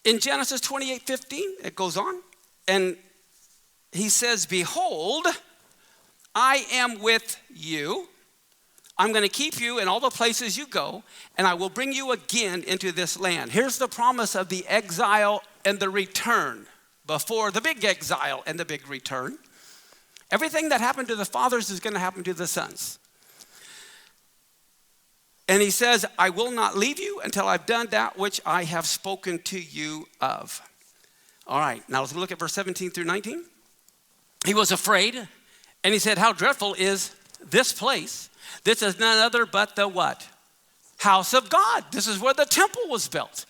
In Genesis 28:15, it goes on, and he says, behold, I am with you. I'm going to keep you in all the places you go, and I will bring you again into this land. Here's the promise of the exile and the return before the big exile and the big return. Everything that happened to the fathers is going to happen to the sons. And he says, I will not leave you until I've done that which I have spoken to you of. All right, now let's look at verse 17 through 19. He was afraid, and he said, how dreadful is this place? This is none other but the what? House of God. This is where the temple was built.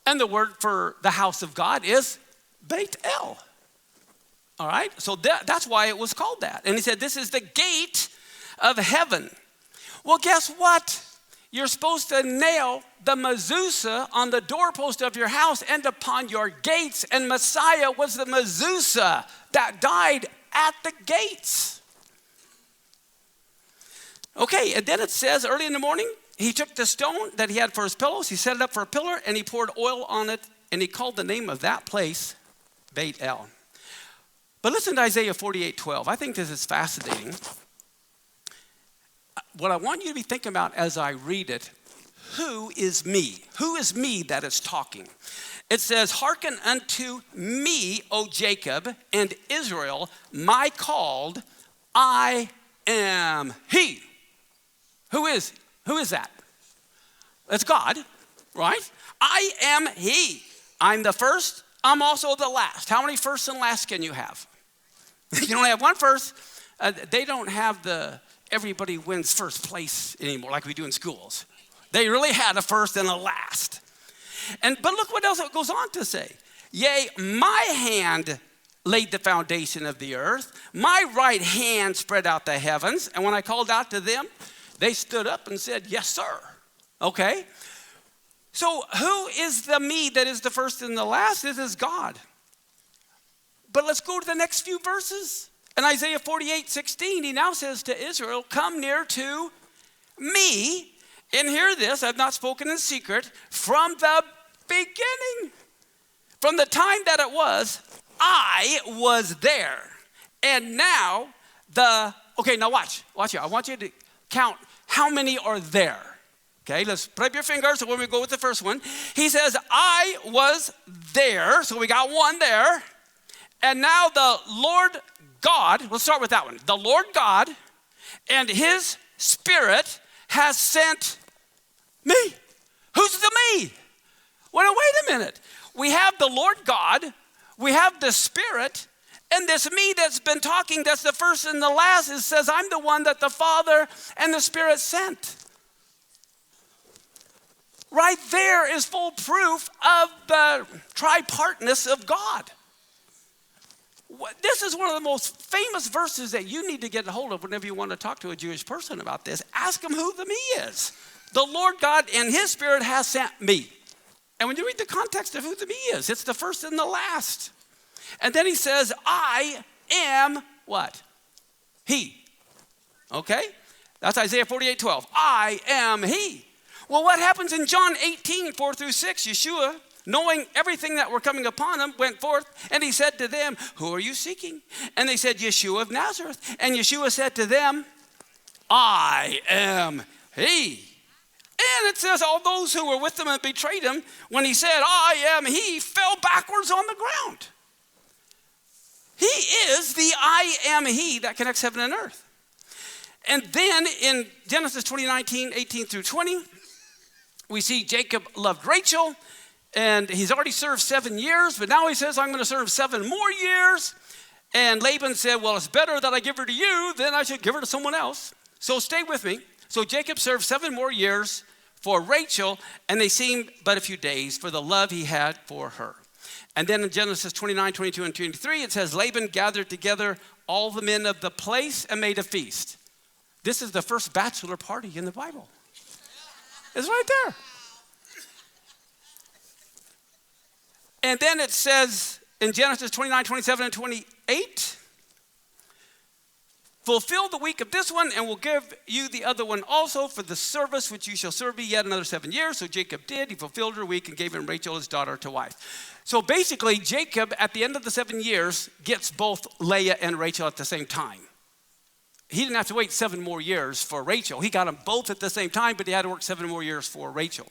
And the word for the house of God is Beit El. All right, so that's why it was called that. And he said, this is the gate of heaven. Well, guess what? You're supposed to nail the mezuzah on the doorpost of your house and upon your gates. And Messiah was the mezuzah that died at the gates. Okay, and then it says early in the morning, he took the stone that he had for his pillows, he set it up for a pillar, and he poured oil on it, and he called the name of that place Beit El. But listen to Isaiah 48:12. I think this is fascinating. What I want you to be thinking about as I read it, who is me? Who is me that is talking? It says, hearken unto me, O Jacob, and Israel, my called, I am he. Who is that? It's God, right? I am he. I'm the first, I'm also the last. How many firsts and lasts can you have? You only have one first. They don't have the everybody wins first place anymore like we do in schools. They really had a first and a last. But look what else it goes on to say. Yea, my hand laid the foundation of the earth. My right hand spread out the heavens. And when I called out to them, they stood up and said, yes, sir. Okay. So who is the me that is the first and the last? This is God. But let's go to the next few verses. In Isaiah 48:16, he now says to Israel, come near to me and hear this. I've not spoken in secret from the beginning. From the time that it was, I was there. And now okay, now watch here. I want you to count how many are there. Okay, let's put up your fingers. So when we go with the first one, he says, I was there. So we got one there. And now the Lord God, let's start with that one. The Lord God and his Spirit has sent me. Who's the me? Well, wait a minute. We have the Lord God, we have the Spirit, and this me that's been talking, that's the first and the last, it says, I'm the one that the Father and the Spirit sent. Right there is full proof of the tripartness of God. This is one of the most famous verses that you need to get a hold of whenever you want to talk to a Jewish person about this. Ask them who the me is. The Lord God and his Spirit has sent me. And when you read the context of who the me is, it's the first and the last. And then he says, I am what? He. Okay? That's Isaiah 48:12. I am he. Well, what happens in John 18:4-6? Yeshua, knowing everything that were coming upon him, went forth, and he said to them, who are you seeking? And they said, Yeshua of Nazareth. And Yeshua said to them, I am he. And it says all those who were with him and betrayed him, when he said, I am he, fell backwards on the ground. He is the I am he that connects heaven and earth. And then in Genesis 20:18-20, we see Jacob loved Rachel, and he's already served 7 years, but now he says, I'm going to serve 7 more years. And Laban said, well, it's better that I give her to you than I should give her to someone else. So stay with me. So Jacob served 7 more years for Rachel, and they seemed but a few days for the love he had for her. And then in Genesis 29:22-23, it says, Laban gathered together all the men of the place and made a feast. This is the first bachelor party in the Bible. It's right there. And then it says in Genesis 29:27-28, fulfill the week of this one, and will give you the other one also for the service which you shall serve me yet another 7 years. So Jacob did. He fulfilled her week and gave him Rachel, his daughter, to wife. So basically, Jacob, at the end of the 7 years, gets both Leah and Rachel at the same time. He didn't have to wait 7 more years for Rachel. He got them both at the same time, but he had to work 7 more years for Rachel.